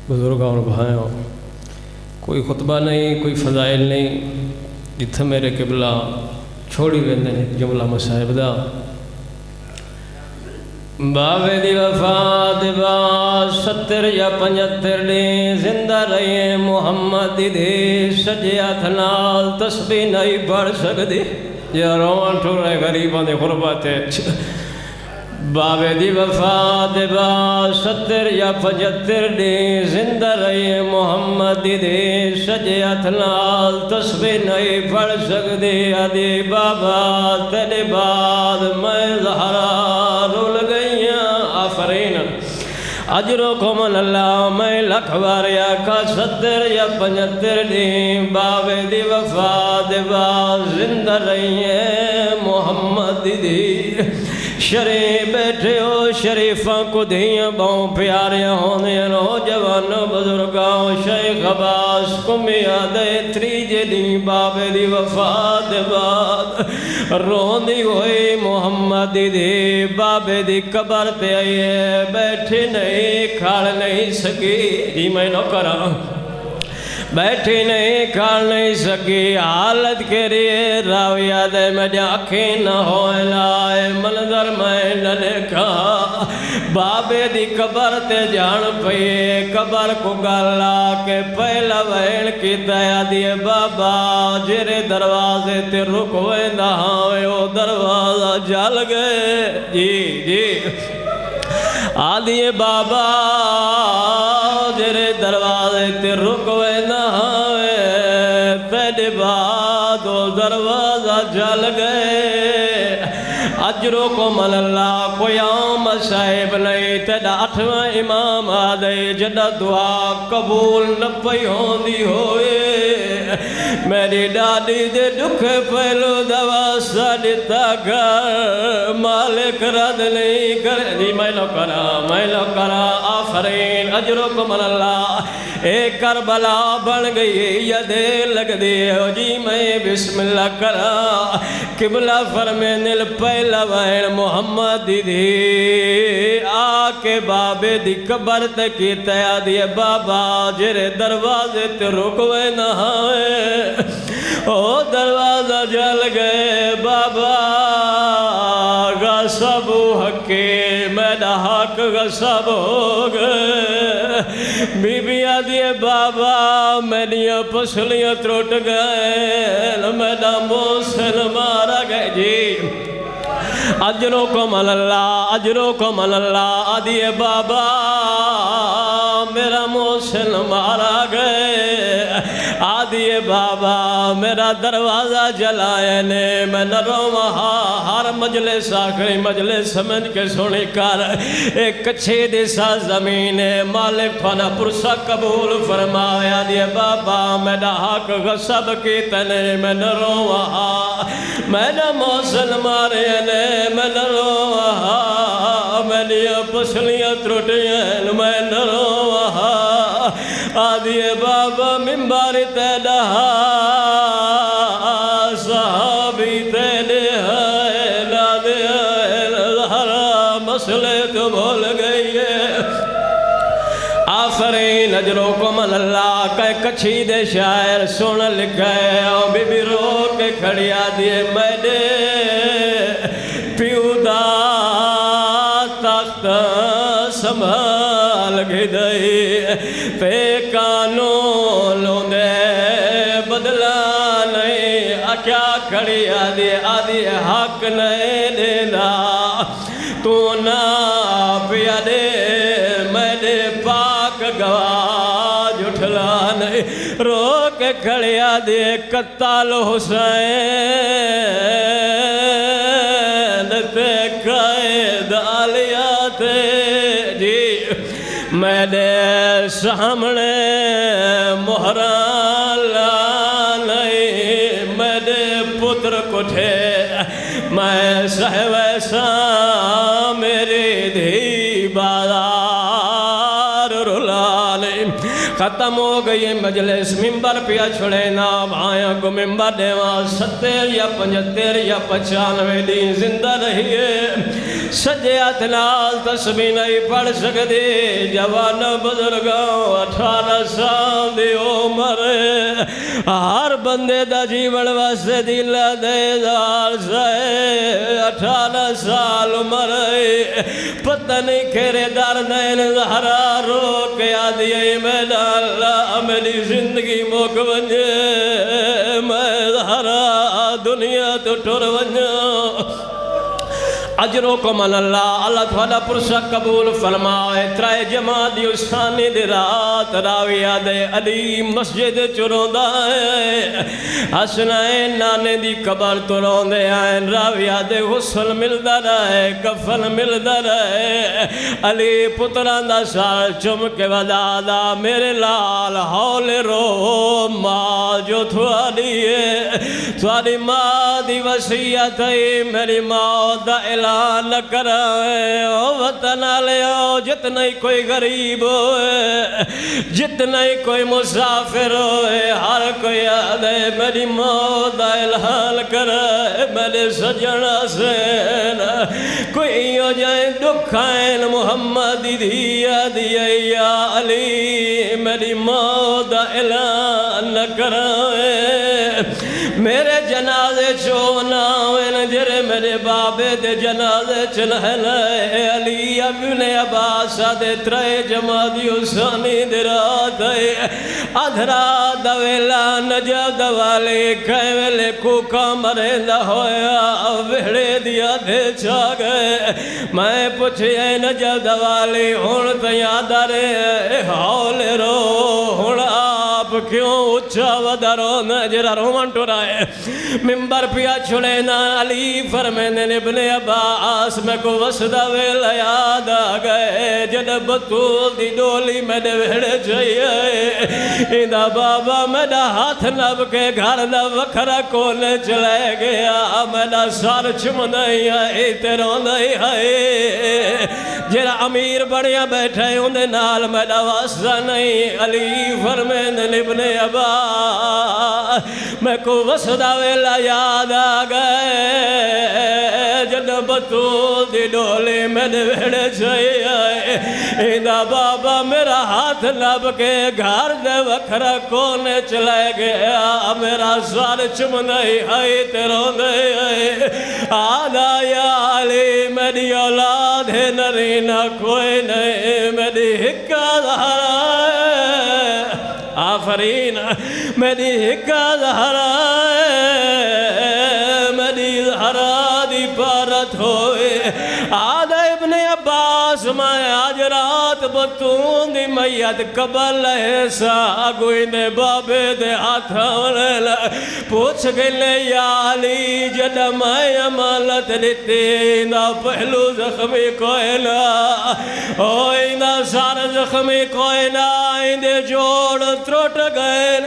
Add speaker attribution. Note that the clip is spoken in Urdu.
Speaker 1: بزرگوں اور بھائیوں، کوئی خطبہ نہیں، کوئی فضائل نہیں، جتھے میرے قبلہ چھوڑی ویندے نے جملہ مصاحب دا۔ بابے دی وفات بعد 70 یا 75 دن زندہ رہے محمد دی سجے ہاتھ نال تسبیح نہیں پڑھ سکدی، یا روان ٹھورے غریباں دے غربت بابے دی وفات بعد 70 یا 75 دن زندہ رہے محمد دی سجے ہاتھ نال تسبیح نہیں پڑھ سکدی، آدھی بابا تیرے بعد میں زہرا رول گئیاں آفرین اجرکم اللہ میں لکھ واریا کا 70 یا 75 دن بابے دی وفات بعد زندہ رہی ہے محمد دی شریف بیٹھے ہو شریفاں کو دھیاں باؤں پیاریاں ہونے نوجوان بزرگاں شیخ عباس کو میادے تریجے دی بابے دی وفات بعد روندی ہوئی محمد دی بابے دی قبر تے آئیے بیٹھے نہیں کھاڑ نہیں سکی جی میں نو کراں بیٹھی نہیں کھاڑ نہیں سکی حالت کے لیے راویہ دے میں آنکھیں نہ ہوئے لائے منظر میں نہ دیکھا بابے دی قبر تے جان پئیے قبر کو گالا کے پہلا وین کی تیا دیے بابا جرے دروازے تے رکوے نہ ہوئے وہ دروازہ جل گئے جی آدھیے بابا جرے دروازے تے رکوے نہ ہوئے تیرے بعد وہ دروازہ جل گئے اجرکم اللہ کوئی عام صاحب نہیں تیرا 8واں امام آدھے جدہ دعا قبول نہ پئی ہوندی ہوئے میری ڈاڈی دے دکھ پہلو دوا ساڑتا کر مالک رد نہیں کرے جی میں لو کرا آفرین اجرکم اللہ ایک کربلا بن گئی یدے لگ دی ہو جی میں بسم اللہ کرا قبلہ فرمے نل پہلا وین محمد دی آکے بابے دی قبر تکی تیا دیے بابا جرے دروازے تے رکوے نہ ہوئے او دروازہ جل گئے بابا غصب حقی میرا حق غصب ہو گئے بی بی آدھیے بابا میریاں پسلیاں تروٹ گئے میرا موسن مارا گئے جی اجرکم اللہ آدھیے بابا میرا موسن مارا گئے آدھیے بابا میرا دروازہ جلائے نے میں نہ روہا ہر مجلس آخری مجلس سمجھ کے سنی کر ایک کچھے دیسا زمین مالک فنا پرسا قبول فرمایا دیے بابا میرا حق غصب کی تنے میں نہ روہا میں نہ موسن مارے نے میں نہ روہا میری پسلیاں ترٹیاں میں نہ روہا آدھیے بابا ممبر تیڑا صحابی تیڑے ہے لادے ہرا مسئلے تو بھول گئی ہے آفرین اجرکم اللہ کہ کچھی دے شاعر سن لکھے اور بی بی رو کے کھڑی آدھیے میں دے پیو دا تخت سنبھال گئی پہ قانون دے بدلا نہیں کیا کھڑی آدھی حق نہیں دینا تو نہ پیا دے میں دے پاک گواہ جھٹلا نہیں رو کے کھڑی آدھی قتال حسین تے قائد علیات جی میں دے سامنے مہران نہیں میں دے پتر کٹھے میں سہویسا میری دھی بازار رلانے ختم ہو گئی مجلس ممبر پیا چھڑے نام آیا کو ممبر دیوان 70 یا 75 یا 95 دن زندہ رہیے سجے ہاتھ نال تسبیح نہیں پڑھ سکدے جوان بزرگاں 18 سال دی عمر ہر بندے دا جیون واسطے دل دے دار سے 18 سال عمر پتہ نہیں کھیرے دار نین زہرا رو کے آدھی میرا اللہ میری زندگی موک ونجے میں زہرا دنیا تو ٹر ونجا اجرکم اللہ اللہ تھوڑا پرسہ قبول فرمائے ترائے جماعت یوسانی دی رات راویہ دے علی مسجد چروندہ ہے حسنین نانے دی قبر تروندے آئین راویہ دے غسل ملدہ رہے کفن ملدہ رہے علی پتران دا سال چم کے ودادا میرے لال حول رو ماں جو تھوڑی ماں دی وسیعت ہے میری ماں دا اعلان کرائے او وطن آلیو جتنا ہی کوئی غریب ہوئے جتنا ہی کوئی مسافر ہوئے ہر کوئی آدھے میری موت دا اعلان کرائے میرے سجنہ سے کوئی ہو جائیں دکھائیں محمد دیا دیا یا علی میری موت دا اعلان کرائے میرے جنازے چونا ہوئے جرے میرے بابے دے جنازے چلہلے علی ابن عباس دے ترے جماعت یوسانی دے رات ہے ادھرا دویلا نجب دوالے کھیویلے کوکا مرندہ ہویا ویڑے دیا دے چا گئے میں پوچھے نجب دوالے ہون تیادہ رے حول رو ہون آپ کیوں اچھا ودارو نجرہ رومن ٹورائے ممبر پیا چھڑینا علی فرمین ابن عباس میں کو وسدہ ویلا یاد آگئے جد بطول دی ڈولی میں نے ویڑے چاہیے ایدہ بابا میں نے ہاتھ نب کے گھر نہ وکھرا کونے چلے گیا میں نے سار چم نہیں آئی تیروں نہیں آئی جرا امیر بڑیاں بیٹھے ہوندے نال میں نے واسطہ نہیں علی فرمین ابن عباس میں کو وسدہ ویلا یاد آگئے جد بطول دی ڈولی میں نے ویڑے چاہیے ایدہ بابا میرا ہاتھ لب کے گھر دے وکھرا کونے چلے گیا میرا سار چم نہیں آئی تیروں نہیں آئی آدھا یا علی میری اولاد ہے نرینہ کوئی نہیں میری حکا دھارا آفرین میری حکا دھارا میری دھارا دی پارت ہوئے آدھا ابن عباس میں آج رات بطون دی میت قبل ایسا گوئی نے بابے دے ہاتھ ہونے پوچھ گئے یا علی جد میں امالت لیتی نا پہلو زخمی کوئی نا اوئی نا سار زخمی کوئی نا اندے جوڑ تروٹ گئے